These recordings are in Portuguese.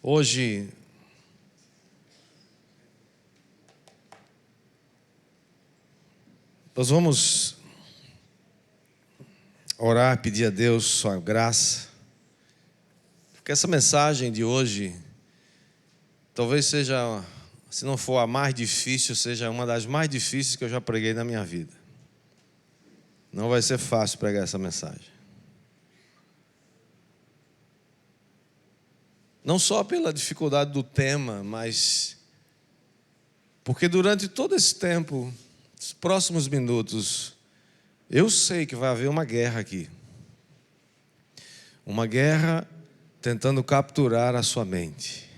Hoje, nós vamos orar, pedir a Deus sua graça, porque essa mensagem de hoje talvez seja, se não for a mais difícil, seja uma das mais difíceis que eu já preguei na minha vida. Não vai ser fácil pregar essa mensagem. Não só pela dificuldade do tema, mas porque durante todo esse tempo, os próximos minutos, eu sei que vai haver uma guerra aqui. Uma guerra tentando capturar a sua mente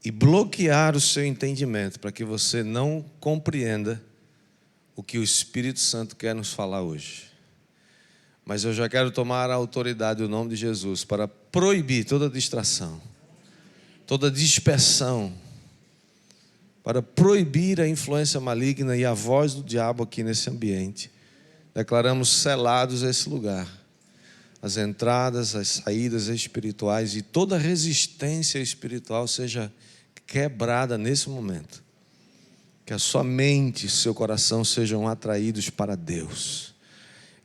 e bloquear o seu entendimento para que você não compreenda o que o Espírito Santo quer nos falar hoje. Mas eu já quero tomar a autoridade do nome de Jesus para proibir toda distração, toda dispersão, para proibir a influência maligna e a voz do diabo aqui nesse ambiente. Declaramos selados esse lugar, as entradas, as saídas espirituais e toda resistência espiritual seja quebrada nesse momento. Que a sua mente e seu coração sejam atraídos para Deus.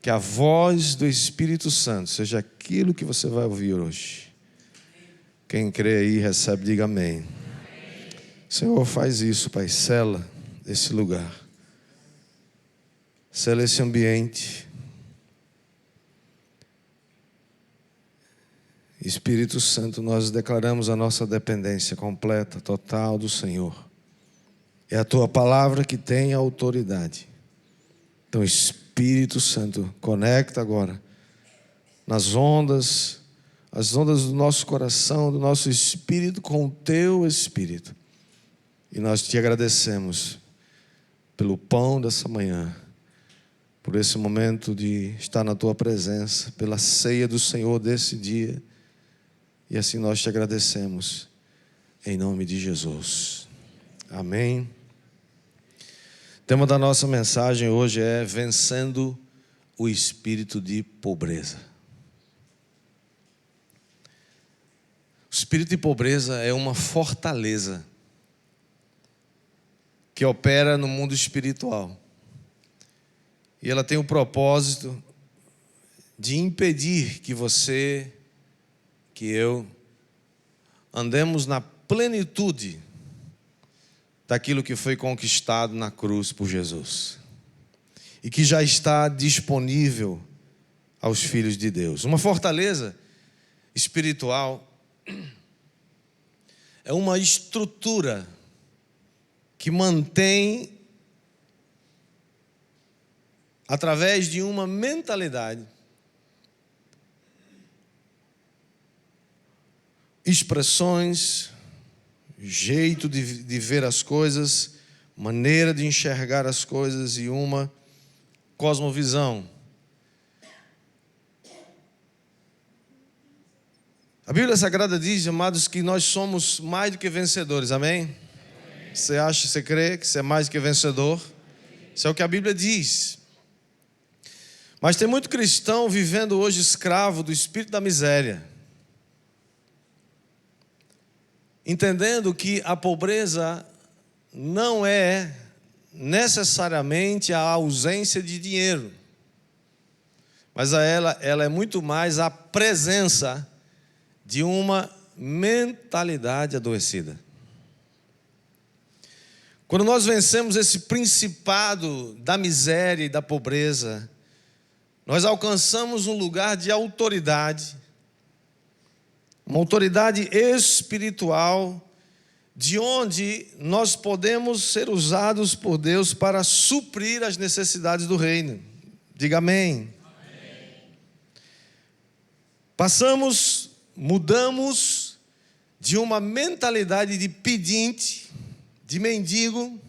Que a voz do Espírito Santo seja aquilo que você vai ouvir hoje. Quem crê aí, recebe, diga amém. Senhor, faz isso, Pai, sela esse lugar. Sela esse ambiente. Espírito Santo, nós declaramos a nossa dependência completa, total do Senhor. É a Tua palavra que tem autoridade. Então, Espírito Santo, conecta agora nas ondas, as ondas do nosso coração, do nosso espírito com o Teu Espírito. E nós te agradecemos pelo pão dessa manhã, por esse momento de estar na Tua presença, pela ceia do Senhor desse dia. E assim nós te agradecemos, em nome de Jesus. Amém. O tema da nossa mensagem hoje é vencendo o espírito de pobreza. O espírito de pobreza é uma fortaleza que opera no mundo espiritual. E ela tem o propósito de impedir que você, que eu, andemos na plenitude daquilo que foi conquistado na cruz por Jesus e que já está disponível aos filhos de Deus. Uma fortaleza espiritual é uma estrutura que mantém, através de uma mentalidade, expressões, jeito de ver as coisas, maneira de enxergar as coisas e uma cosmovisão. A Bíblia Sagrada diz, amados, que nós somos mais do que vencedores, amém? Você acha, você crê que você é mais do que vencedor? Isso é o que a Bíblia diz. Mas tem muito cristão vivendo hoje escravo do espírito da miséria, entendendo que a pobreza não é necessariamente a ausência de dinheiro, mas ela é muito mais a presença de uma mentalidade adoecida. Quando nós vencemos esse principado da miséria e da pobreza, nós alcançamos um lugar de autoridade, uma autoridade espiritual, de onde nós podemos ser usados por Deus para suprir as necessidades do reino. Diga amém. Mudamos de uma mentalidade de pedinte, de mendigo,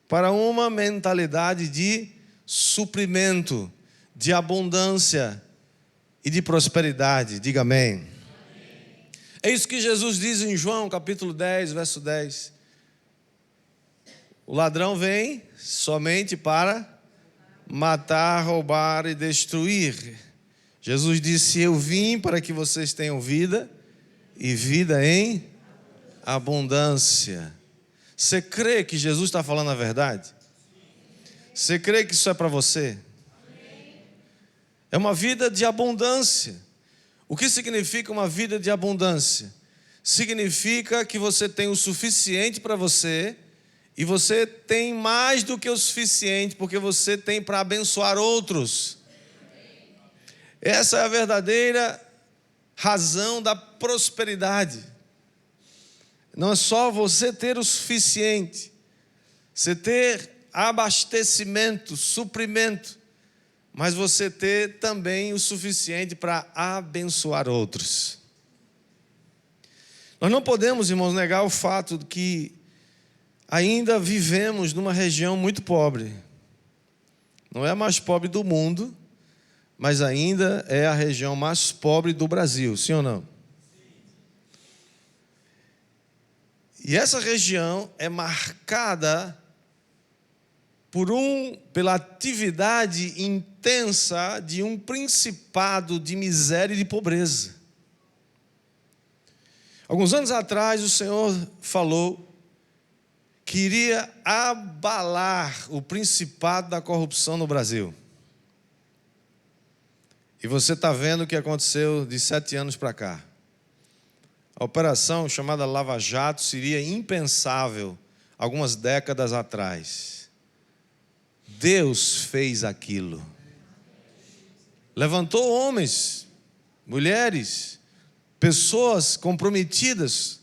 para uma mentalidade de suprimento, de abundância e de prosperidade. Diga amém. É isso que Jesus diz em João capítulo 10, verso 10. O ladrão vem somente para matar, roubar e destruir. Jesus disse: eu vim para que vocês tenham vida e vida em abundância. Você crê que Jesus está falando a verdade? Você crê que isso é para você? É uma vida de abundância. O que significa uma vida de abundância? Significa que você tem o suficiente para você e você tem mais do que o suficiente, porque você tem para abençoar outros. Essa é a verdadeira razão da prosperidade. Não é só você ter o suficiente, você ter abastecimento, suprimento, mas você ter também o suficiente para abençoar outros. Nós não podemos, irmãos, negar o fato de que ainda vivemos numa região muito pobre. Não é a mais pobre do mundo, mas ainda é a região mais pobre do Brasil, sim ou não? E essa região é marcada pela atividade intensa de um principado de miséria e de pobreza. Alguns anos atrás o Senhor falou que iria abalar o principado da corrupção no Brasil. E você está vendo o que aconteceu de 7 anos para cá. A operação chamada Lava Jato seria impensável algumas décadas atrás. Deus fez aquilo. Levantou homens, mulheres, pessoas comprometidas,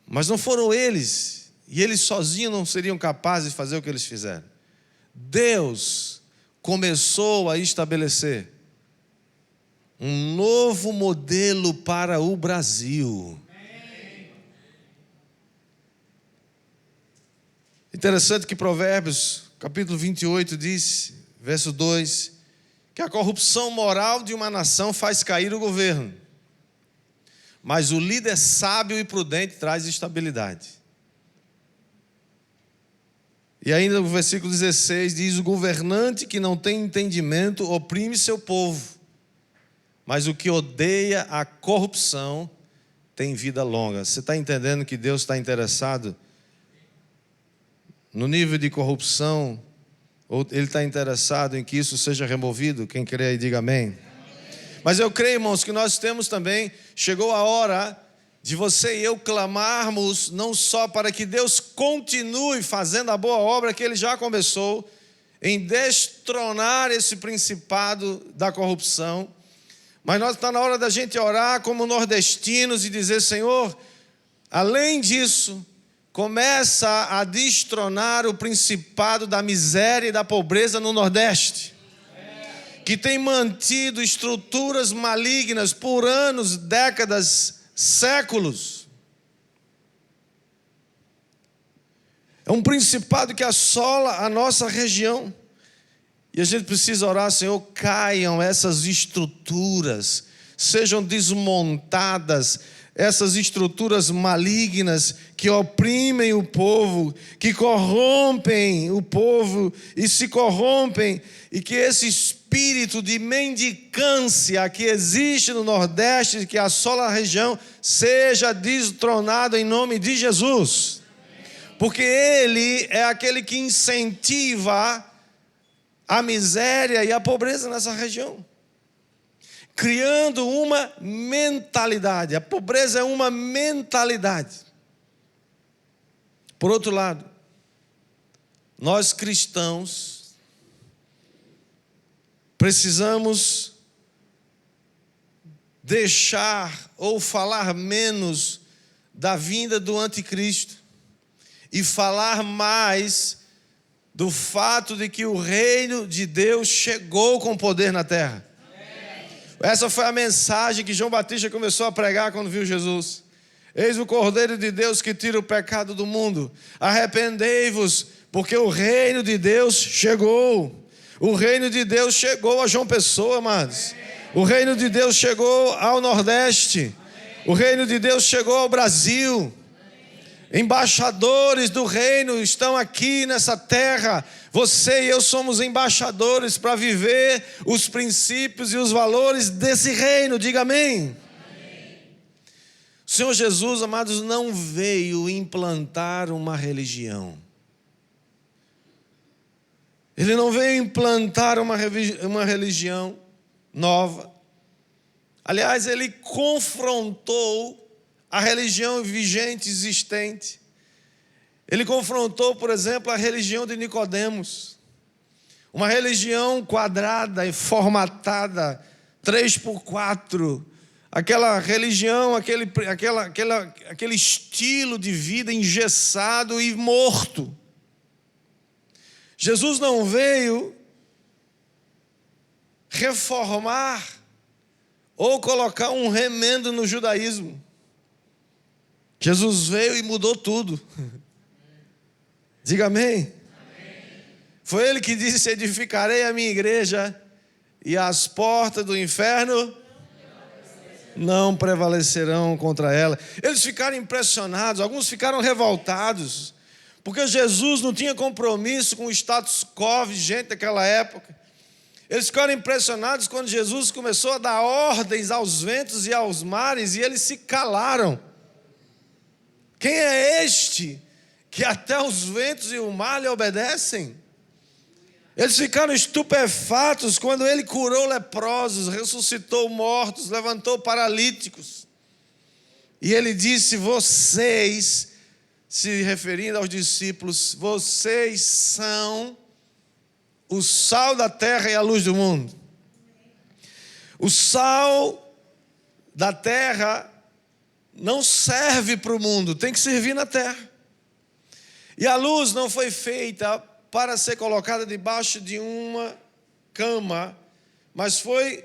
mas não foram eles, e eles sozinhos não seriam capazes de fazer o que eles fizeram. Deus começou a estabelecer um novo modelo para o Brasil. Interessante que Provérbios, capítulo 28, diz, verso 2, que a corrupção moral de uma nação faz cair o governo, mas o líder sábio e prudente traz estabilidade. E ainda no versículo 16 diz: o governante que não tem entendimento oprime seu povo, mas o que odeia a corrupção tem vida longa. Você está entendendo que Deus está interessado no nível de corrupção, ou Ele está interessado em que isso seja removido? Quem crê aí, diga amém. Mas eu creio, irmãos, que nós temos também, chegou a hora de você e eu clamarmos, não só para que Deus continue fazendo a boa obra que Ele já começou, em destronar esse principado da corrupção, mas nós está na hora da gente orar como nordestinos e dizer: Senhor, além disso, começa a destronar o principado da miséria e da pobreza no Nordeste, que tem mantido estruturas malignas por anos, décadas, séculos. É um principado que assola a nossa região. E a gente precisa orar: Senhor, caiam essas estruturas, sejam desmontadas essas estruturas malignas que oprimem o povo, que corrompem o povo e se corrompem, e que esse espírito de mendicância que existe no Nordeste, que assola a região, seja destronado em nome de Jesus. Porque Ele é aquele que incentiva a miséria e a pobreza nessa região, criando uma mentalidade. A pobreza é uma mentalidade. Por outro lado, nós cristãos precisamos deixar ou falar menos da vinda do anticristo e falar mais do fato de que o reino de Deus chegou com poder na terra. Essa foi a mensagem que João Batista começou a pregar quando viu Jesus. Eis o Cordeiro de Deus que tira o pecado do mundo. Arrependei-vos, porque o reino de Deus chegou. O reino de Deus chegou a João Pessoa, amados. O reino de Deus chegou ao Nordeste. O reino de Deus chegou ao Brasil. Embaixadores do reino estão aqui nessa terra. Você e eu somos embaixadores para viver os princípios e os valores desse reino. Diga amém. O Senhor Jesus, amados, não veio implantar uma religião. Ele não veio implantar uma religião nova. Aliás, ele confrontou a religião vigente, existente. Ele confrontou, por exemplo, a religião de Nicodemos. Uma religião quadrada e formatada, 3x4. Aquela religião, aquele estilo de vida engessado e morto. Jesus não veio reformar ou colocar um remendo no judaísmo. Jesus veio e mudou tudo. Diga amém. Foi ele que disse: edificarei a minha igreja e as portas do inferno não prevalecerão contra ela. Eles ficaram impressionados, alguns ficaram revoltados, porque Jesus não tinha compromisso com o status quo vigente daquela época. Eles ficaram impressionados quando Jesus começou a dar ordens aos ventos e aos mares, e eles se calaram. Quem é este que até os ventos e o mar lhe obedecem? Eles ficaram estupefatos quando ele curou leprosos, ressuscitou mortos, levantou paralíticos. E ele disse: vocês, se referindo aos discípulos, vocês são o sal da terra e a luz do mundo. O sal da terra não serve para o mundo, tem que servir na terra. E a luz não foi feita para ser colocada debaixo de uma cama, mas foi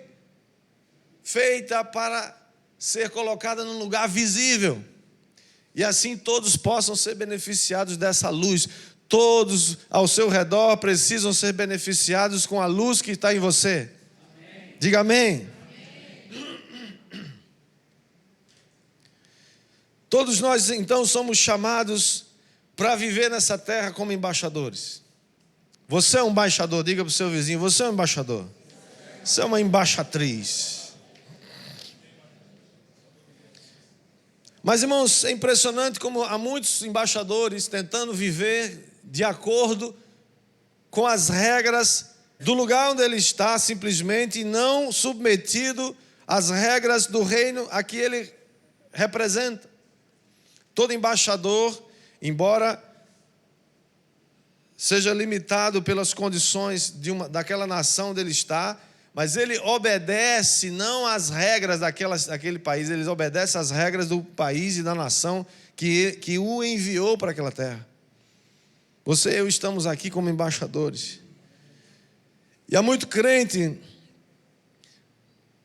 feita para ser colocada num lugar visível. E assim todos possam ser beneficiados dessa luz. Todos ao seu redor precisam ser beneficiados com a luz que está em você. Amém. Diga amém. Amém. Todos nós então somos chamados para viver nessa terra como embaixadores. Você é um embaixador, diga para o seu vizinho: você é um embaixador. Você é uma embaixatriz. Mas, irmãos, é impressionante como há muitos embaixadores tentando viver de acordo com as regras do lugar onde ele está, simplesmente, e não submetido às regras do reino a que ele representa. Todo embaixador, embora seja limitado pelas condições daquela nação onde ele está, mas ele obedece não às regras daquele país, ele obedece às regras do país e da nação que o enviou para aquela terra. Você e eu estamos aqui como embaixadores. E há muito crente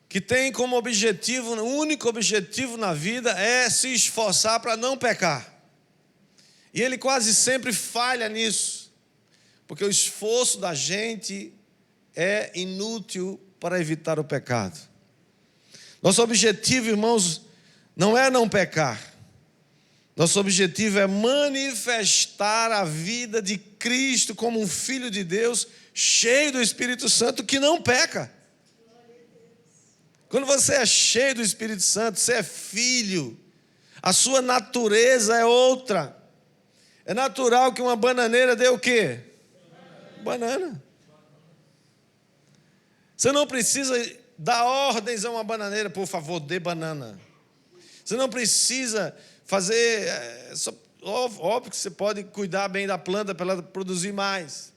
que tem como objetivo, o único objetivo na vida é se esforçar para não pecar. E ele quase sempre falha nisso. Porque o esforço da gente é inútil para evitar o pecado. Nosso objetivo, irmãos, não é não pecar. Nosso objetivo é manifestar a vida de Cristo como um filho de Deus, cheio do Espírito Santo, que não peca. Quando você é cheio do Espírito Santo, você é filho. A sua natureza é outra. É natural que uma bananeira dê o quê? Banana. Você não precisa dar ordens a uma bananeira: por favor, dê banana. Você não precisa fazer, óbvio que você pode cuidar bem da planta para ela produzir mais.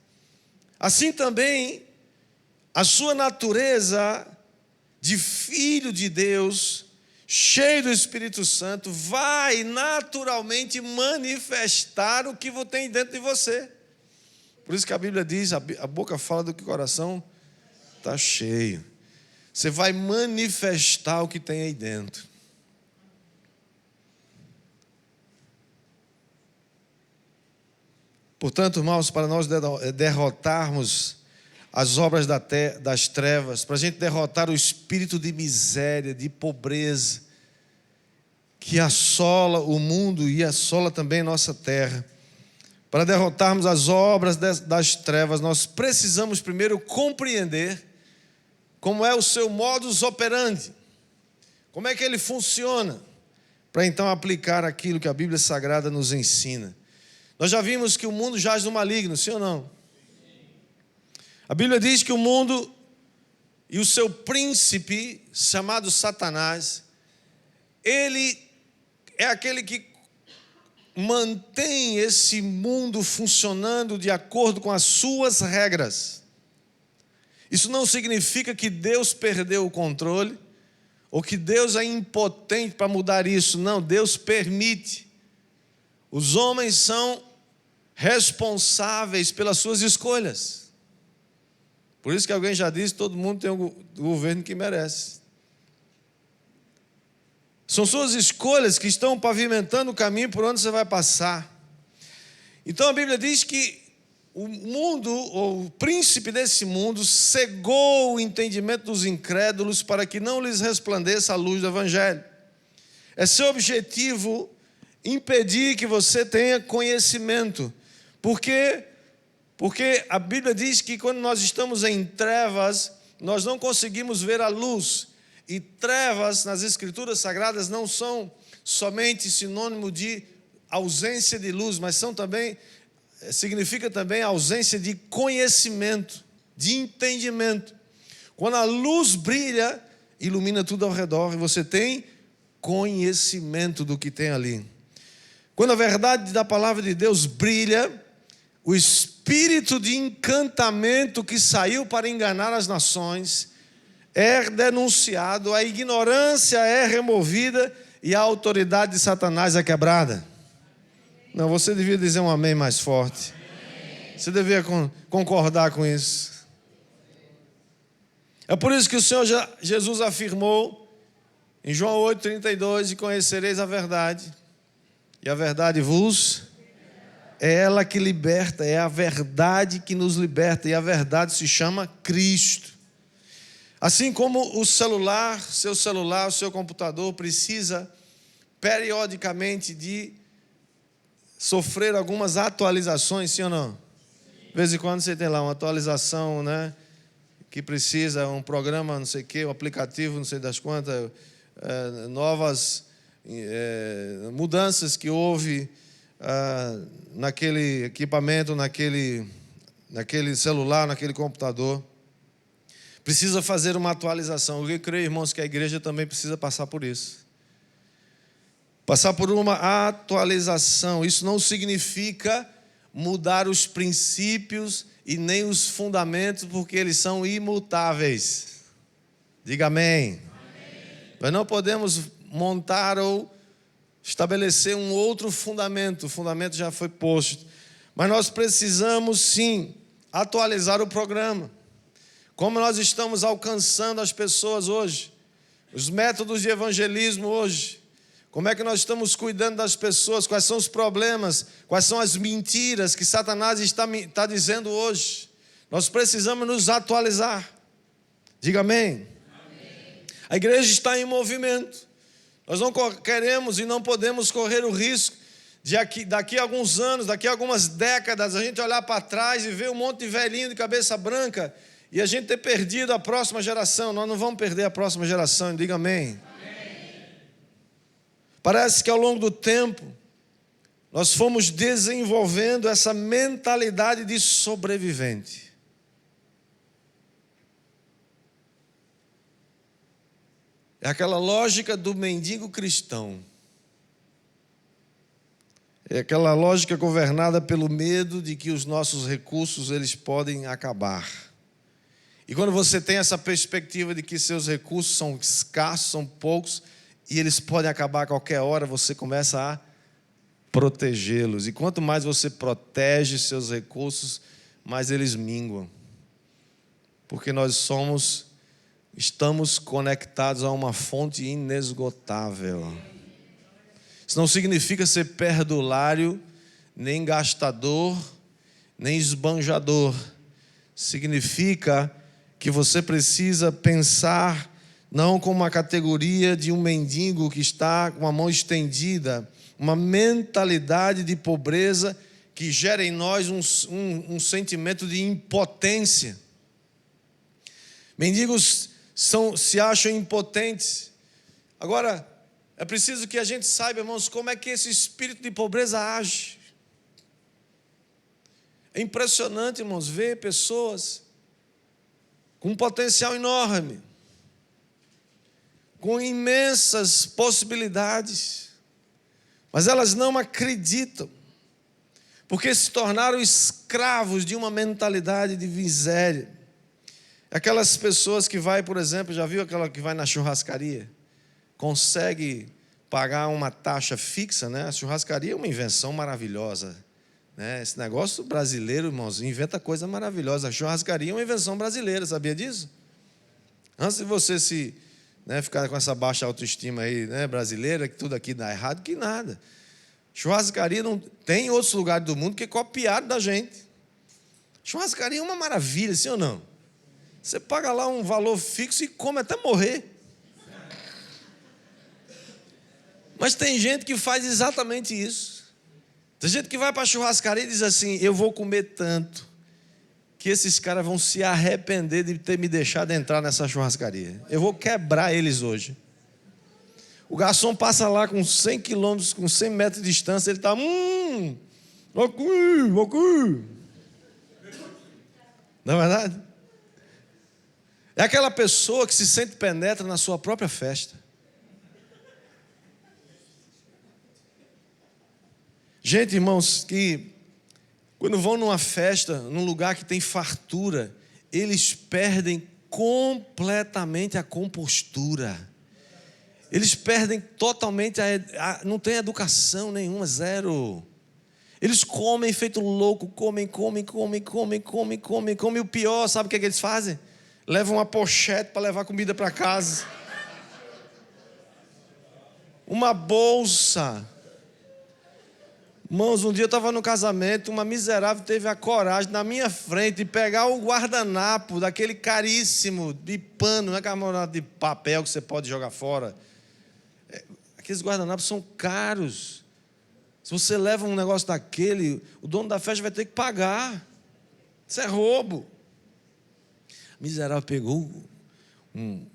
Assim também, a sua natureza de filho de Deus, cheio do Espírito Santo, vai naturalmente manifestar o que tem dentro de você. Por isso que a Bíblia diz, a boca fala do que o coração está cheio. Você vai manifestar o que tem aí dentro. Portanto, irmãos, para nós derrotarmos as obras das trevas, para a gente derrotar o espírito de miséria, de pobreza, que assola o mundo e assola também nossa terra, para derrotarmos as obras das trevas, nós precisamos primeiro compreender como é o seu modus operandi, como é que ele funciona, para então aplicar aquilo que a Bíblia Sagrada nos ensina. Nós já vimos que o mundo jaz no maligno, sim ou não? A Bíblia diz que o mundo e o seu príncipe, chamado Satanás, ele é aquele que mantém esse mundo funcionando de acordo com as suas regras. Isso não significa que Deus perdeu o controle, ou que Deus é impotente para mudar isso. Não, Deus permite. Os homens são responsáveis pelas suas escolhas. Por isso que alguém já disse, todo mundo tem o governo que merece. São suas escolhas que estão pavimentando o caminho por onde você vai passar. Então a Bíblia diz que o mundo, ou o príncipe desse mundo, cegou o entendimento dos incrédulos para que não lhes resplandeça a luz do Evangelho. É seu objetivo impedir que você tenha conhecimento. Por quê? Porque a Bíblia diz que quando nós estamos em trevas, nós não conseguimos ver a luz. E trevas nas Escrituras Sagradas não são somente sinônimo de ausência de luz, mas significa também ausência de conhecimento, de entendimento. Quando a luz brilha, ilumina tudo ao redor e você tem conhecimento do que tem ali. Quando a verdade da palavra de Deus brilha, o espírito de encantamento que saiu para enganar as nações é denunciado, a ignorância é removida e a autoridade de Satanás é quebrada. Não, você devia dizer um amém mais forte. Você devia concordar com isso. É por isso que o Senhor Jesus afirmou em João 8,32: e conhecereis a verdade, e a verdade vos... É ela que liberta, é a verdade que nos liberta, e a verdade se chama Cristo. Assim como o seu computador precisa periodicamente de sofrer algumas atualizações, sim ou não? De vez em quando você tem lá uma atualização, né? Que precisa um programa, não sei o quê, um aplicativo, não sei das quantas, novas mudanças que houve naquele equipamento, naquele celular, naquele computador. Precisa fazer uma atualização. Eu creio, irmãos, que a igreja também precisa passar por isso. Passar por uma atualização. Isso não significa mudar os princípios e nem os fundamentos, porque eles são imutáveis. Diga amém. Nós não podemos montar ou estabelecer um outro fundamento. O fundamento já foi posto. Mas nós precisamos, sim, atualizar o programa. Como nós estamos alcançando as pessoas hoje? Os métodos de evangelismo hoje? Como é que nós estamos cuidando das pessoas? Quais são os problemas? Quais são as mentiras que Satanás está dizendo hoje? Nós precisamos nos atualizar. Diga amém. A igreja está em movimento. Nós não queremos e não podemos correr o risco de daqui a alguns anos, daqui a algumas décadas, a gente olhar para trás e ver um monte de velhinho de cabeça branca e a gente ter perdido a próxima geração. Nós não vamos perder a próxima geração, diga amém. Parece que ao longo do tempo nós fomos desenvolvendo essa mentalidade de sobrevivente. É aquela lógica do mendigo cristão. É aquela lógica governada pelo medo de que os nossos recursos eles podem acabar. E quando você tem essa perspectiva de que seus recursos são escassos, são poucos, e eles podem acabar a qualquer hora, você começa a protegê-los. E quanto mais você protege seus recursos, mais eles minguam. Porque nós estamos conectados a uma fonte inesgotável. Isso não significa ser perdulário, nem gastador, nem esbanjador. Significa que você precisa pensar não como uma categoria de um mendigo que está com a mão estendida, uma mentalidade de pobreza que que gera em nós um sentimento de impotência. Mendigos se acham impotentes. Agora, é preciso que a gente saiba, irmãos, como é que esse espírito de pobreza age. É impressionante, irmãos, ver pessoas com um potencial enorme, com imensas possibilidades, mas elas não acreditam, porque se tornaram escravos de uma mentalidade de miséria. Aquelas pessoas que vai, por exemplo, já viu aquela que vai na churrascaria? Consegue pagar uma taxa fixa, né? A churrascaria é uma invenção maravilhosa, né? Esse negócio brasileiro, irmãos, inventa coisa maravilhosa. A churrascaria é uma invenção brasileira, sabia disso? Antes de você ficar com essa baixa autoestima aí, né, brasileira, que tudo aqui dá errado, que nada. Churrascaria não tem em outros lugares do mundo que copiaram da gente. Churrascaria é uma maravilha, sim ou não? Você paga lá um valor fixo e come até morrer. Mas tem gente que faz exatamente isso. Tem gente que vai para a churrascaria e diz assim: eu vou comer tanto que esses caras vão se arrepender de ter me deixado entrar nessa churrascaria. Eu vou quebrar eles hoje. O garçom passa lá com 100 quilômetros, com 100 metros de distância, ele está, aqui. Não é verdade? É aquela pessoa que se sente penetra na sua própria festa. Gente, irmãos, que quando vão numa festa, num lugar que tem fartura, eles perdem completamente a compostura. Eles perdem totalmente não tem educação nenhuma, zero. Eles comem feito louco, comem. E o pior, sabe o que eles fazem? Levam uma pochete para levar comida para casa. Uma bolsa. Irmãos, um dia eu estava no casamento, uma miserável teve a coragem na minha frente de pegar o guardanapo daquele caríssimo de pano, não é guardanapo de papel que você pode jogar fora. Aqueles guardanapos são caros. Se você leva um negócio daquele, o dono da festa vai ter que pagar. Isso é roubo. A miserável pegou um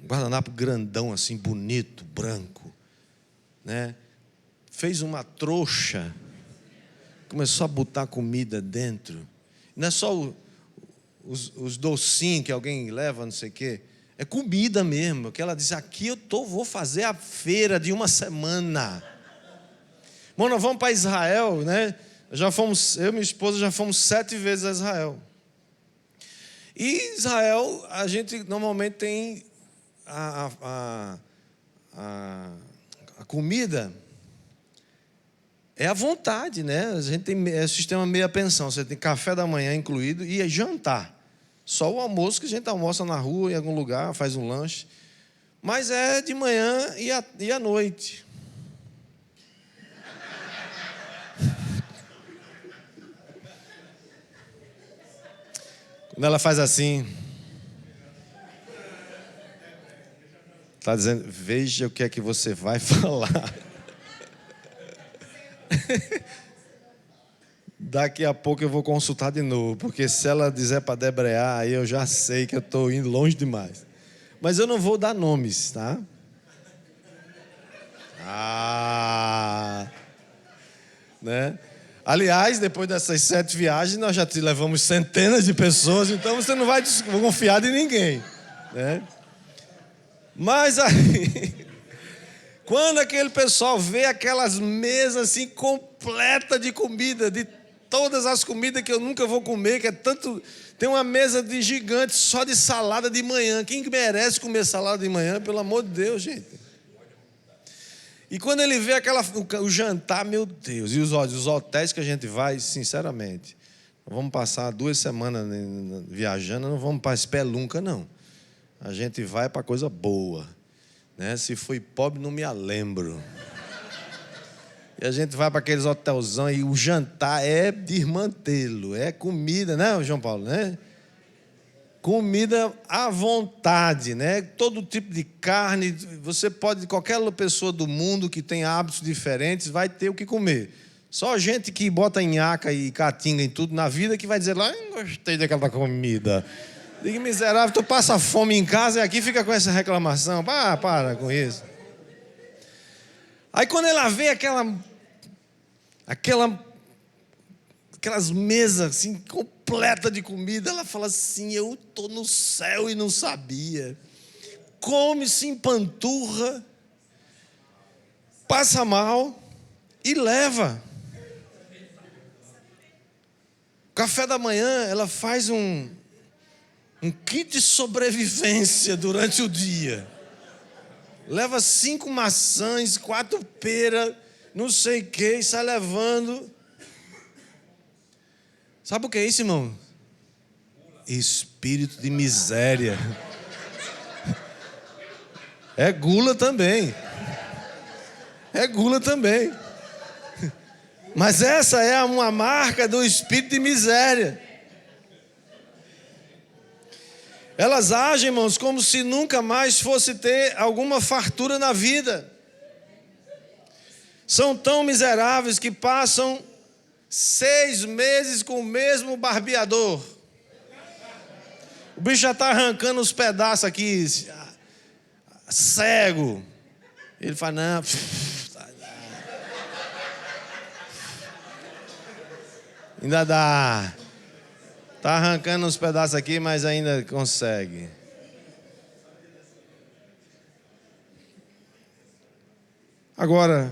guardanapo grandão assim, bonito, branco, né? Fez uma trouxa, começou a botar comida dentro. Não é só os docinhos que alguém leva, não sei o quê. É comida mesmo, que ela diz, aqui vou fazer a feira de uma semana. Bom, nós vamos para Israel, né? Eu e minha esposa já fomos 7 vezes a Israel. E Israel, a gente normalmente tem a comida é à vontade, né? A gente tem sistema meia pensão, você tem café da manhã incluído e é jantar. Só o almoço que a gente almoça na rua, em algum lugar, faz um lanche. Mas é de manhã e à noite. Quando ela faz assim, está dizendo, veja o que é que você vai falar. Daqui a pouco eu vou consultar de novo, porque se ela dizer para debrear, aí eu já sei que eu estou indo longe demais. Mas eu não vou dar nomes, tá? Né? Aliás, depois dessas 7 viagens, nós já te levamos centenas de pessoas, então você não vai confiar de ninguém, né? Mas aí, quando aquele pessoal vê aquelas mesas assim completas de comida, de todas as comidas que eu nunca vou comer, que é tanto. Tem uma mesa de gigante só de salada de manhã. Quem merece comer salada de manhã, pelo amor de Deus, gente? E quando ele vê o jantar, meu Deus, e os hotéis que a gente vai, sinceramente, vamos passar 2 semanas viajando, não vamos para espelunca, não. A gente vai para coisa boa, né? Se fui pobre, não me lembro. E a gente vai para aqueles hotelzão e o jantar é desmantelo, é comida, né, João Paulo, né? Comida à vontade, né? Todo tipo de carne. Você pode, qualquer pessoa do mundo que tem hábitos diferentes, vai ter o que comer. Só gente que bota nhaca e caatinga em tudo na vida que vai dizer lá, não gostei daquela comida. Diga, miserável, tu passa fome em casa e aqui fica com essa reclamação. Para com isso. Aí quando ela vê aquelas mesas assim, completas de comida, ela fala assim, eu estou no céu e não sabia. Come, se empanturra, passa mal e leva. Café da manhã, ela faz um kit de sobrevivência durante o dia. Leva 5 maçãs, 4 peras, não sei o que, e sai levando. Sabe o que é isso, irmão? Espírito de miséria. É gula também. É gula também. Mas essa é uma marca do espírito de miséria. Elas agem, irmãos, como se nunca mais fosse ter alguma fartura na vida. São tão miseráveis que passam 6 meses com o mesmo barbeador. O bicho já está arrancando os pedaços aqui, cego. Ele fala, não. Ainda dá. Está arrancando uns pedaços aqui, mas ainda consegue. Agora,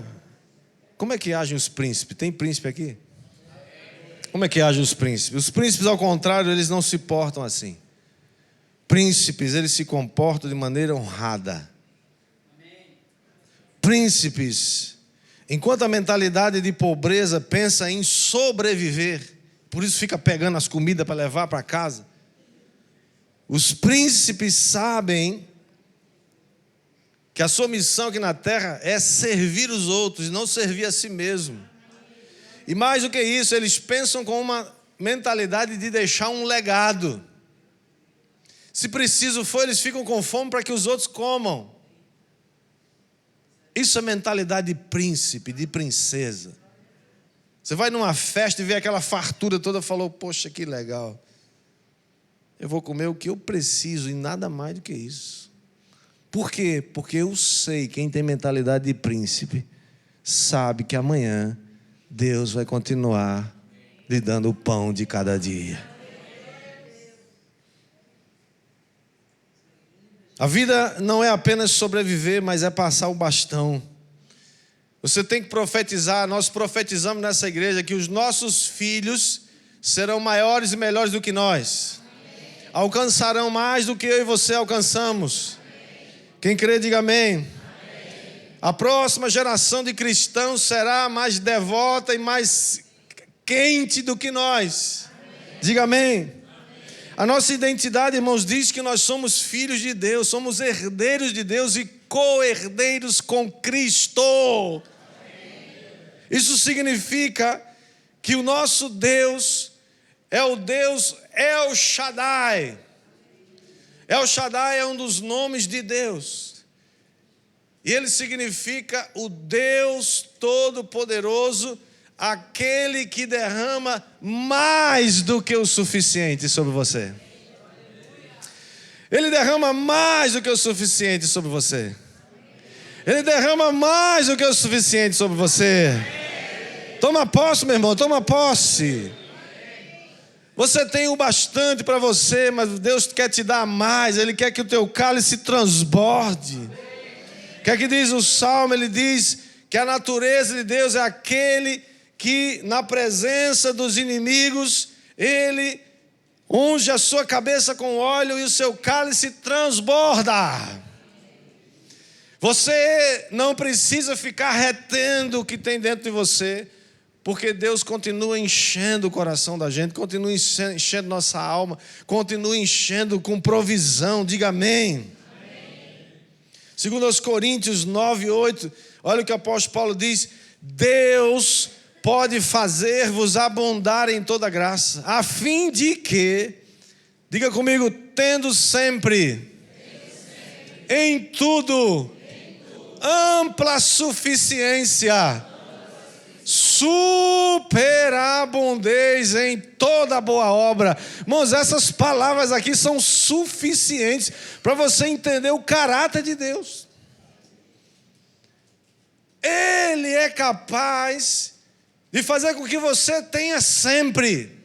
como é que agem os príncipes? Tem príncipe aqui? Como é que agem os príncipes? Os príncipes, ao contrário, eles não se portam assim. Príncipes, eles se comportam de maneira honrada. Príncipes, enquanto a mentalidade de pobreza pensa em sobreviver, por isso fica pegando as comidas para levar para casa. Os príncipes sabem que a sua missão aqui na terra é servir os outros e não servir a si mesmo. E mais do que isso, eles pensam com uma mentalidade de deixar um legado. Se preciso for, eles ficam com fome para que os outros comam. Isso é mentalidade de príncipe, de princesa. Você vai numa festa e vê aquela fartura toda e falou, poxa, que legal. Eu vou comer o que eu preciso e nada mais do que isso. Por quê? Porque eu sei, quem tem mentalidade de príncipe, sabe que amanhã Deus vai continuar lhe dando o pão de cada dia. A vida não é apenas sobreviver, mas é passar o bastão. Você tem que profetizar. Nós profetizamos nessa igreja que os nossos filhos serão maiores e melhores do que nós. Amém. Alcançarão mais do que eu e você alcançamos. Amém. Quem crê, diga amém. Amém. A próxima geração de cristãos será mais devota e mais quente do que nós. Amém. Diga amém. A nossa identidade, irmãos, diz que nós somos filhos de Deus, somos herdeiros de Deus e co-herdeiros com Cristo. Isso significa que o nosso Deus é o Deus El Shaddai. El Shaddai é um dos nomes de Deus. E ele significa o Deus Todo-Poderoso, aquele que derrama mais do que o suficiente sobre você. Ele derrama mais do que o suficiente sobre você. Ele derrama mais do que o suficiente sobre você. Toma posse, meu irmão, toma posse. Você tem o bastante para você, mas Deus quer te dar mais. Ele quer que o teu cálice transborde. O que é que diz o Salmo? Ele diz que a natureza de Deus é aquele que na presença dos inimigos, Ele unge a sua cabeça com óleo e o seu cálice transborda. Você não precisa ficar retendo o que tem dentro de você, porque Deus continua enchendo o coração da gente, continua enchendo nossa alma, continua enchendo com provisão. Diga amém. Segundo aos Coríntios 9:8, olha o que o apóstolo Paulo diz: Deus pode fazer-vos abundar em toda graça, a fim de que, diga comigo, tendo sempre, em tudo, ampla suficiência, superabundeis em toda boa obra. Irmãos, essas palavras aqui são suficientes para você entender o caráter de Deus. Ele é capaz de fazer com que você tenha sempre.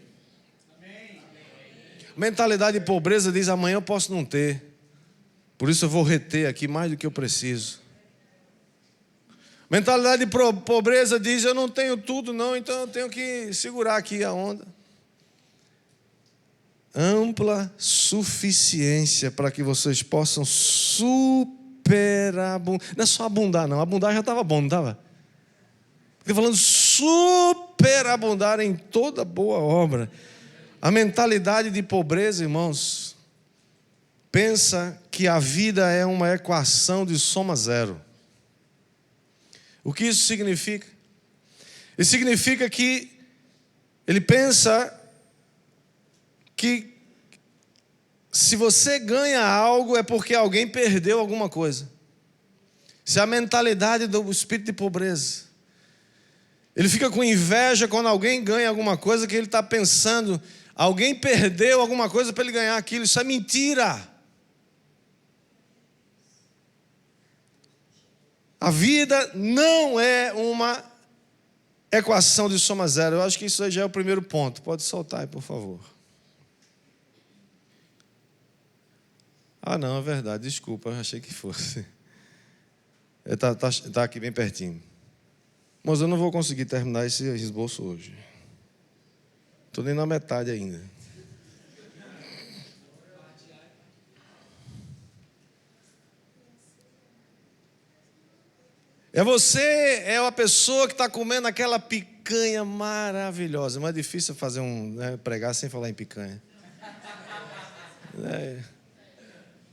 Mentalidade de pobreza diz: amanhã eu posso não ter, por isso eu vou reter aqui mais do que eu preciso. Mentalidade de pobreza diz: eu não tenho tudo não, então eu tenho que segurar aqui a onda. Ampla suficiência para que vocês possam superabundar. Não é só abundar não, abundar já estava bom, não estava? Porque falando superabundar em toda boa obra. A mentalidade de pobreza, irmãos, pensa que a vida é uma equação de soma zero. O que isso significa? Isso significa que ele pensa que se você ganha algo é porque alguém perdeu alguma coisa. Isso é a mentalidade do espírito de pobreza. Ele fica com inveja quando alguém ganha alguma coisa, que ele está pensando: alguém perdeu alguma coisa para ele ganhar aquilo. Isso é mentira. A vida não é uma equação de soma zero. Eu acho que isso aí já é o primeiro ponto. Pode soltar aí, por favor. Ah, não, é verdade. Desculpa, eu achei que fosse. Está aqui bem pertinho. Mas eu não vou conseguir terminar esse esboço hoje. Estou nem na metade ainda. É uma pessoa que está comendo aquela picanha maravilhosa. Mas é difícil fazer pregar sem falar em picanha.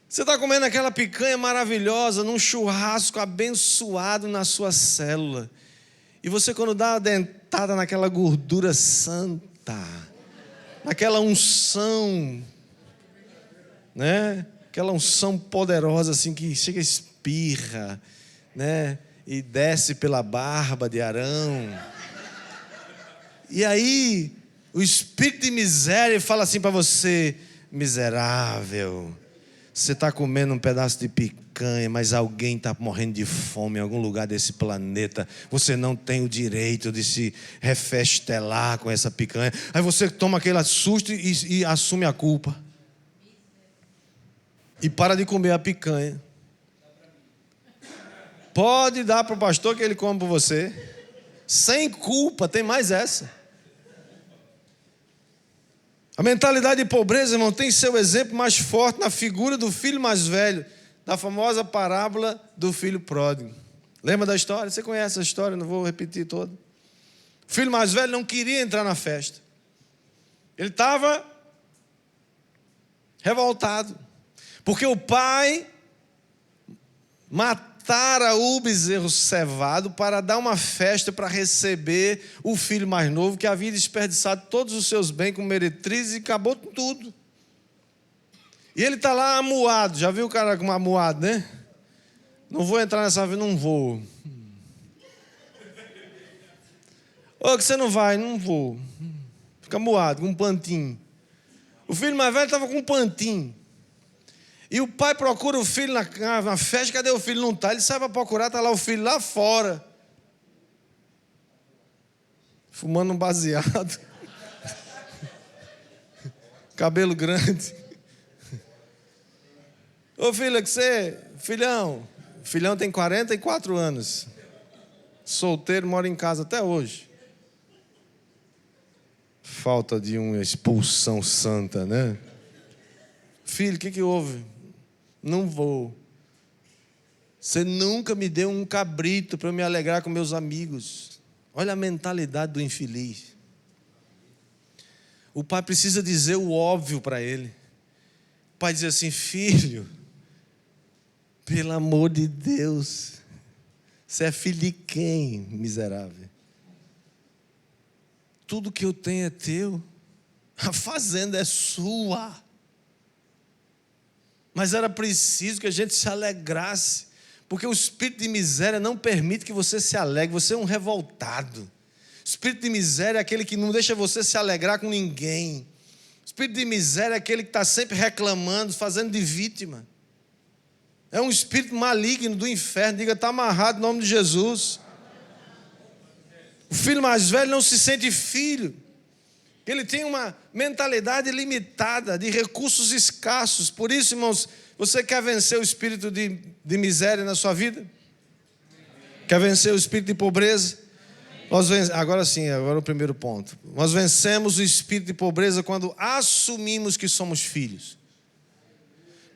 Você está comendo aquela picanha maravilhosa num churrasco abençoado na sua célula. E você, quando dá uma dentada naquela gordura santa, naquela unção, né? Aquela unção poderosa assim que chega, espirra, né? E desce pela barba de Arão. E aí o espírito de miséria fala assim para você: miserável, você está comendo um pedaço de picanha, mas alguém está morrendo de fome em algum lugar desse planeta. Você não tem o direito de se refestelar com essa picanha. Aí você toma aquele susto e assume a culpa. E para de comer a picanha. Pode dar para o pastor que ele come por você. Sem culpa, tem mais essa. A mentalidade de pobreza, irmão, tem seu exemplo mais forte na figura do filho mais velho, da famosa parábola do filho pródigo. Lembra da história? Você conhece a história, não vou repetir toda. O filho mais velho não queria entrar na festa. Ele estava revoltado, porque o pai matara o bezerro cevado para dar uma festa para receber o filho mais novo, que havia desperdiçado todos os seus bens com meretrizes e acabou com tudo. E ele está lá amuado. Já viu o cara com amuado, né? Não vou entrar nessa vida, não vou. Ô, que você não vai? Não vou. Fica amuado, com um pantinho. O filho mais velho estava com um pantinho. E o pai procura o filho na festa. Cadê o filho? Não está. Ele sai para procurar, está lá o filho lá fora, fumando um baseado. Cabelo grande. Ô filho, que você... Filhão tem 44 anos. Solteiro, mora em casa até hoje. Falta de uma expulsão santa, né? Filho, o que houve? Não vou. Você nunca me deu um cabrito para eu me alegrar com meus amigos. Olha a mentalidade do infeliz. O pai precisa dizer o óbvio para ele. O pai diz assim: filho, pelo amor de Deus, você é filho de quem, miserável? Tudo que eu tenho é teu. A fazenda é sua. Mas era preciso que a gente se alegrasse, porque o espírito de miséria não permite que você se alegre. Você é um revoltado. Espírito de miséria é aquele que não deixa você se alegrar com ninguém. Espírito de miséria é aquele que está sempre reclamando, fazendo de vítima. É um espírito maligno do inferno. Diga, está amarrado em nome de Jesus. O filho mais velho não se sente filho. Ele tem uma mentalidade limitada, de recursos escassos. Por isso, irmãos, você quer vencer o espírito de miséria na sua vida? Quer vencer o espírito de pobreza? Agora sim, agora o primeiro ponto. Nós vencemos o espírito de pobreza quando assumimos que somos filhos.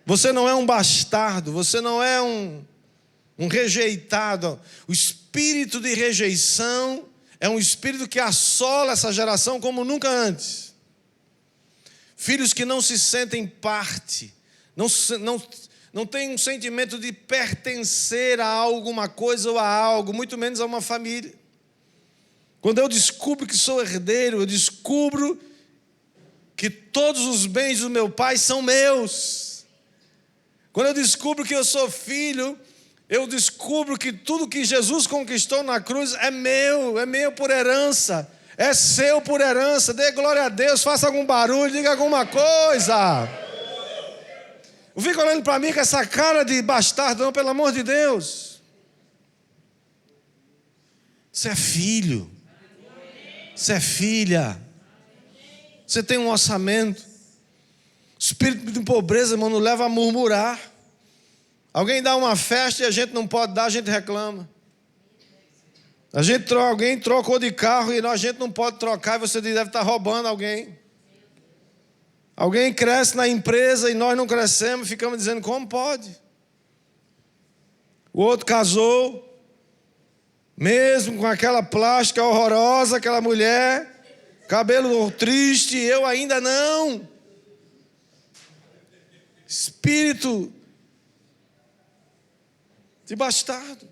Você não é um bastardo, você não é um rejeitado. O espírito de rejeição é um espírito que assola essa geração como nunca antes. Filhos que não se sentem parte, não têm um sentimento de pertencer a alguma coisa ou a algo, muito menos a uma família. Quando eu descubro que sou herdeiro, eu descubro que todos os bens do meu pai são meus. Quando eu descubro que eu sou filho, eu descubro que tudo que Jesus conquistou na cruz é meu por herança, é seu por herança. Dê glória a Deus, faça algum barulho, diga alguma coisa. Não fica olhando para mim com essa cara de bastardo, não, pelo amor de Deus. Você é filho, você é filha, você tem um orçamento. Espírito de pobreza, irmão, nos leva a murmurar. Alguém dá uma festa e a gente não pode dar, a gente reclama. Alguém trocou de carro e a gente não pode trocar, e você deve estar roubando alguém. Alguém cresce na empresa e nós não crescemos, ficamos dizendo, como pode? O outro casou, mesmo com aquela plástica horrorosa, aquela mulher, cabelo triste, eu ainda não. Espírito de bastardo.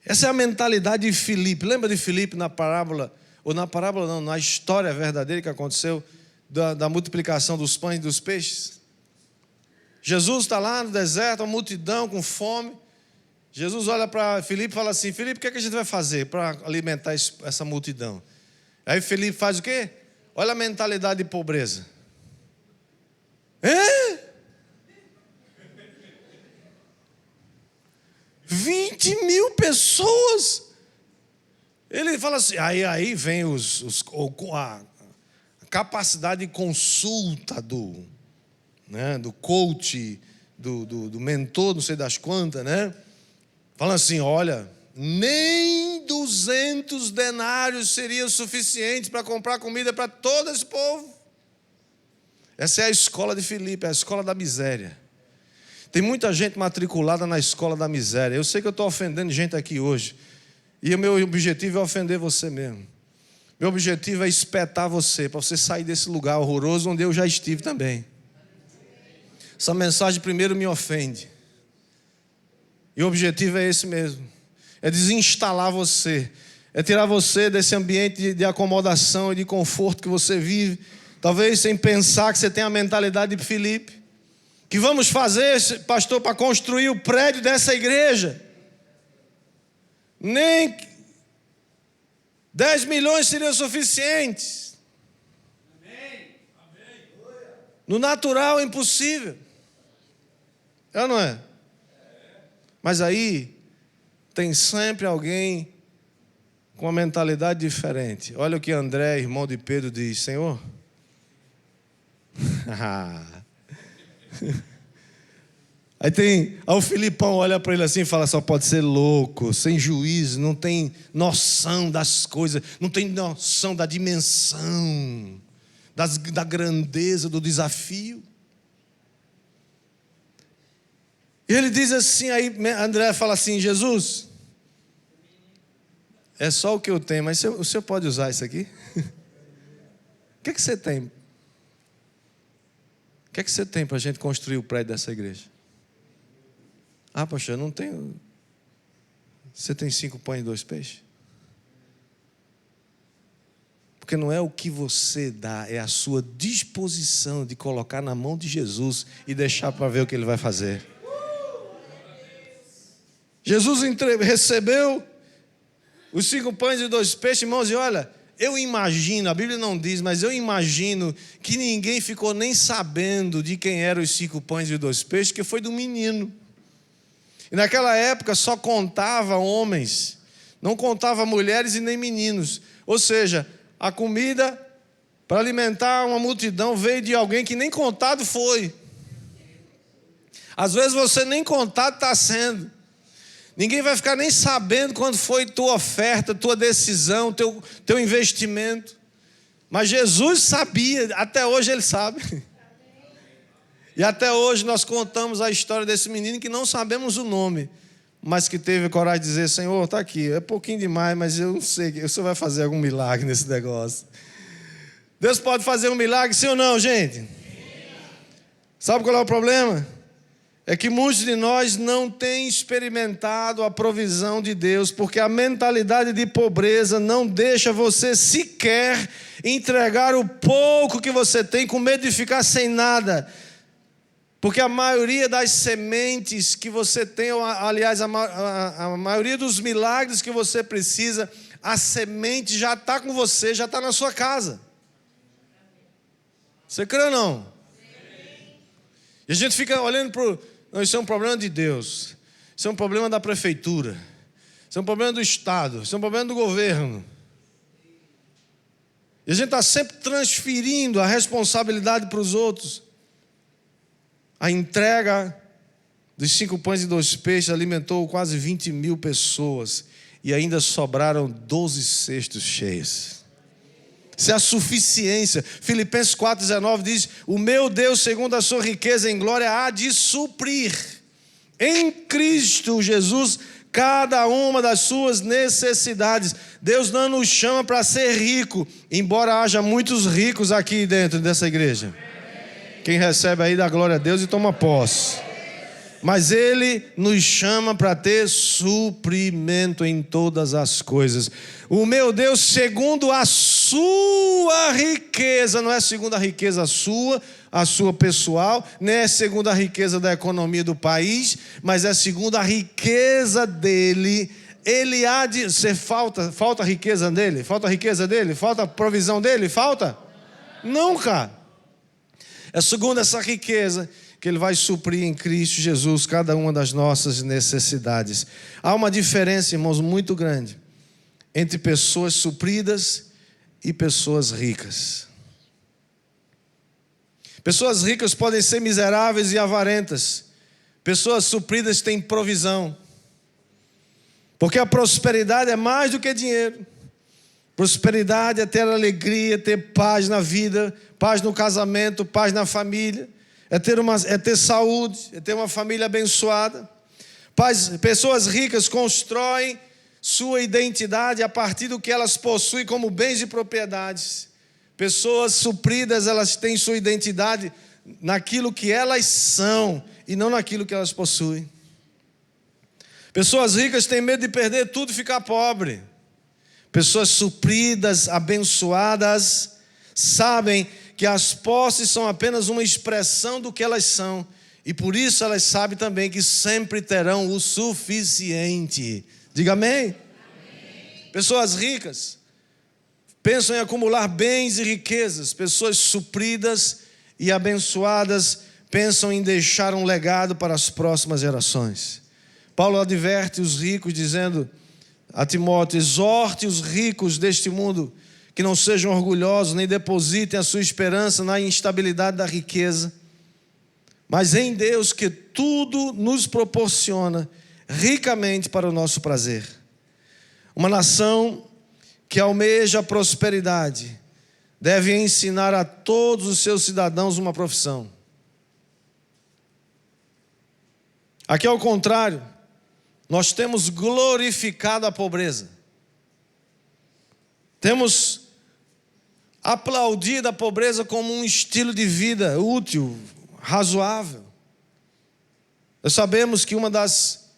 Essa é a mentalidade de Filipe. Lembra de Filipe na parábola? Ou na parábola não, na história verdadeira que aconteceu da multiplicação dos pães e dos peixes. Jesus está lá no deserto, uma multidão com fome. Jesus olha para Filipe e fala assim, Filipe, o que a gente vai fazer para alimentar essa multidão? Aí Filipe faz o quê? Olha a mentalidade de pobreza. 20.000 pessoas. Ele fala assim, aí vem a capacidade de consulta do coach, do mentor, não sei das quantas, né? Fala assim, olha, nem 200 denários seriam suficientes para comprar comida para todo esse povo. Essa é a escola de Filipe, é a escola da miséria. Tem muita gente matriculada na escola da miséria. Eu sei que eu estou ofendendo gente aqui hoje. E o meu objetivo é ofender você mesmo. Meu objetivo é espetar você, para você sair desse lugar horroroso onde eu já estive também. Essa mensagem primeiro me ofende. E o objetivo é esse mesmo. É desinstalar você. É tirar você desse ambiente de acomodação e de conforto que você vive. Talvez sem pensar que você tem a mentalidade de Filipe. Que vamos fazer, pastor, para construir o prédio dessa igreja? Nem 10 milhões seriam suficientes. No natural é impossível. É ou não é? Mas aí tem sempre alguém com uma mentalidade diferente. Olha o que André, irmão de Pedro, diz: Senhor, aí o Filipão olha para ele assim e fala: só pode ser louco, sem juízo, não tem noção das coisas, não tem noção da dimensão, da grandeza do desafio. E ele diz assim, aí André fala assim: Jesus, é só o que eu tenho, mas o senhor pode usar isso aqui? O que você tem? O que você tem para a gente construir o prédio dessa igreja? Ah, pastor, eu não tenho. Você tem 5 pães e 2 peixes? Porque não é o que você dá, é a sua disposição de colocar na mão de Jesus e deixar para ver o que Ele vai fazer. Jesus recebeu Os 5 pães e 2 peixes, irmãos, e olha, eu imagino, a Bíblia não diz, mas eu imagino que ninguém ficou nem sabendo de quem eram os 5 pães e 2 peixes, que foi do menino. E naquela época só contava homens, não contava mulheres e nem meninos. Ou seja, a comida para alimentar uma multidão veio de alguém que nem contado foi. Às vezes você nem contado está sendo. Ninguém vai ficar nem sabendo quando foi tua oferta, tua decisão, teu investimento. Mas Jesus sabia, até hoje Ele sabe. E até hoje nós contamos a história desse menino que não sabemos o nome, mas que teve coragem de dizer: Senhor, está aqui, é pouquinho demais, mas eu não sei, o Senhor vai fazer algum milagre nesse negócio. Deus pode fazer um milagre, sim ou não, gente? Sim. Sabe qual é o problema? É que muitos de nós não têm experimentado a provisão de Deus, porque a mentalidade de pobreza não deixa você sequer entregar o pouco que você tem, com medo de ficar sem nada. Porque a maioria das sementes que você tem, aliás, a maioria dos milagres que você precisa, a semente já está com você, já está na sua casa. Você crê ou não? Sim. E a gente fica olhando para não, isso é um problema de Deus, isso é um problema da prefeitura, isso é um problema do Estado, isso é um problema do governo. E a gente está sempre transferindo a responsabilidade para os outros. A entrega dos 5 pães e 2 peixes alimentou quase 20 mil pessoas e ainda sobraram 12 cestos cheios. Isso é a suficiência. Filipenses 4,19 diz: o meu Deus, segundo a sua riqueza em glória, há de suprir em Cristo Jesus cada uma das suas necessidades. Deus não nos chama para ser rico, embora haja muitos ricos aqui dentro dessa igreja. Quem recebe aí dá glória a Deus e toma posse. Mas Ele nos chama para ter suprimento em todas as coisas. O meu Deus, segundo a sua riqueza, não é segundo a riqueza sua, a sua pessoal, nem é segundo a riqueza da economia do país, mas é segundo a riqueza dele. Ele há de... Falta a riqueza dele? Falta a riqueza dele? Falta a provisão dele? Falta? Nunca. É segundo essa riqueza que Ele vai suprir em Cristo Jesus cada uma das nossas necessidades. Há uma diferença, irmãos, muito grande entre pessoas supridas e pessoas ricas. Pessoas ricas podem ser miseráveis e avarentas. Pessoas supridas têm provisão. Porque a prosperidade é mais do que dinheiro. Prosperidade é ter alegria, ter paz na vida, paz no casamento, paz na família, é ter saúde, é ter uma família abençoada. Pessoas ricas constroem sua identidade a partir do que elas possuem como bens e propriedades. Pessoas supridas, elas têm sua identidade naquilo que elas são e não naquilo que elas possuem. Pessoas ricas têm medo de perder tudo e ficar pobre. Pessoas supridas, abençoadas, sabem que as posses são apenas uma expressão do que elas são. E por isso elas sabem também que sempre terão o suficiente. Diga amém? Amém. Pessoas ricas pensam em acumular bens e riquezas. Pessoas supridas e abençoadas pensam em deixar um legado para as próximas gerações. Paulo adverte os ricos dizendo a Timóteo: exorte os ricos deste mundo que não sejam orgulhosos, nem depositem a sua esperança na instabilidade da riqueza, mas em Deus, que tudo nos proporciona ricamente para o nosso prazer. Uma nação que almeja a prosperidade deve ensinar a todos os seus cidadãos uma profissão. Aqui ao contrário, nós temos glorificado a pobreza. Temos aplaudido a pobreza como um estilo de vida útil, razoável. Nós sabemos que uma das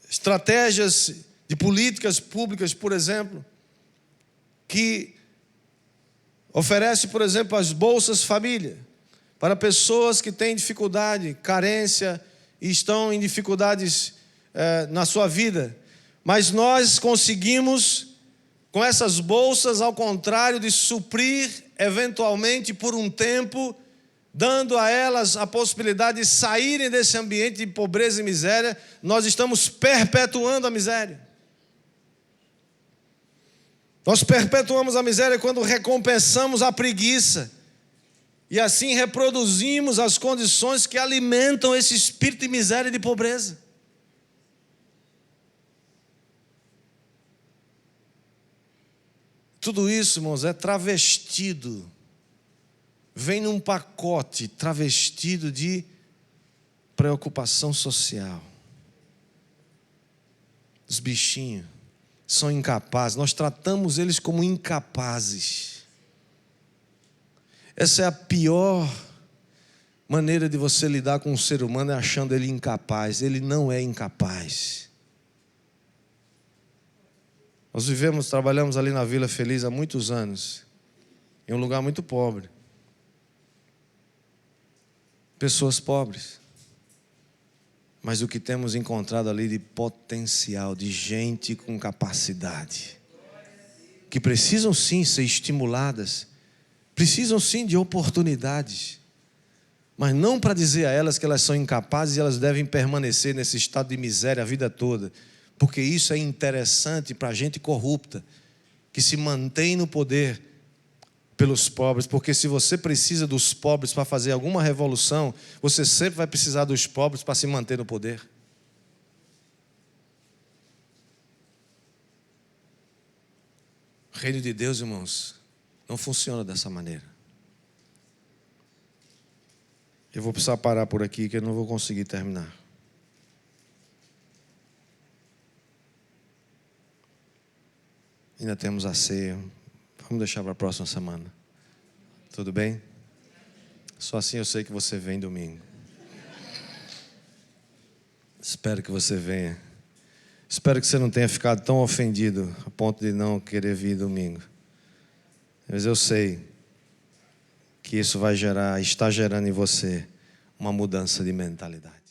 estratégias de políticas públicas, por exemplo, que oferece, por exemplo, as bolsas família, para pessoas que têm dificuldade, carência e estão em dificuldades na sua vida. Mas nós conseguimos, com essas bolsas, ao contrário de suprir, eventualmente, por um tempo, dando a elas a possibilidade de saírem desse ambiente de pobreza e miséria, nós estamos perpetuando a miséria. Nós perpetuamos a miséria quando recompensamos a preguiça. E assim reproduzimos as condições que alimentam esse espírito de miséria e de pobreza. Tudo isso, irmãos, é travestido. Vem num pacote travestido de preocupação social. Os bichinhos são incapazes. Nós tratamos eles como incapazes. Essa é a pior maneira de você lidar com um ser humano, é achando ele incapaz. Ele não é incapaz. Nós trabalhamos ali na Vila Feliz há muitos anos, em um lugar muito pobre. Pessoas pobres. Mas o que temos encontrado ali de potencial, de gente com capacidade, que precisam sim ser estimuladas, precisam sim de oportunidades, mas não para dizer a elas que elas são incapazes e elas devem permanecer nesse estado de miséria a vida toda, porque isso é interessante para a gente corrupta, que se mantém no poder pelos pobres, porque se você precisa dos pobres para fazer alguma revolução, você sempre vai precisar dos pobres para se manter no poder. O reino de Deus, irmãos, não funciona dessa maneira. Eu vou precisar parar por aqui, que eu não vou conseguir terminar. Ainda temos a ceia. Vamos deixar para a próxima semana. Tudo bem? Só assim eu sei que você vem domingo. Espero que você venha. Espero que você não tenha ficado tão ofendido a ponto de não querer vir domingo. Mas eu sei que isso está gerando em você uma mudança de mentalidade.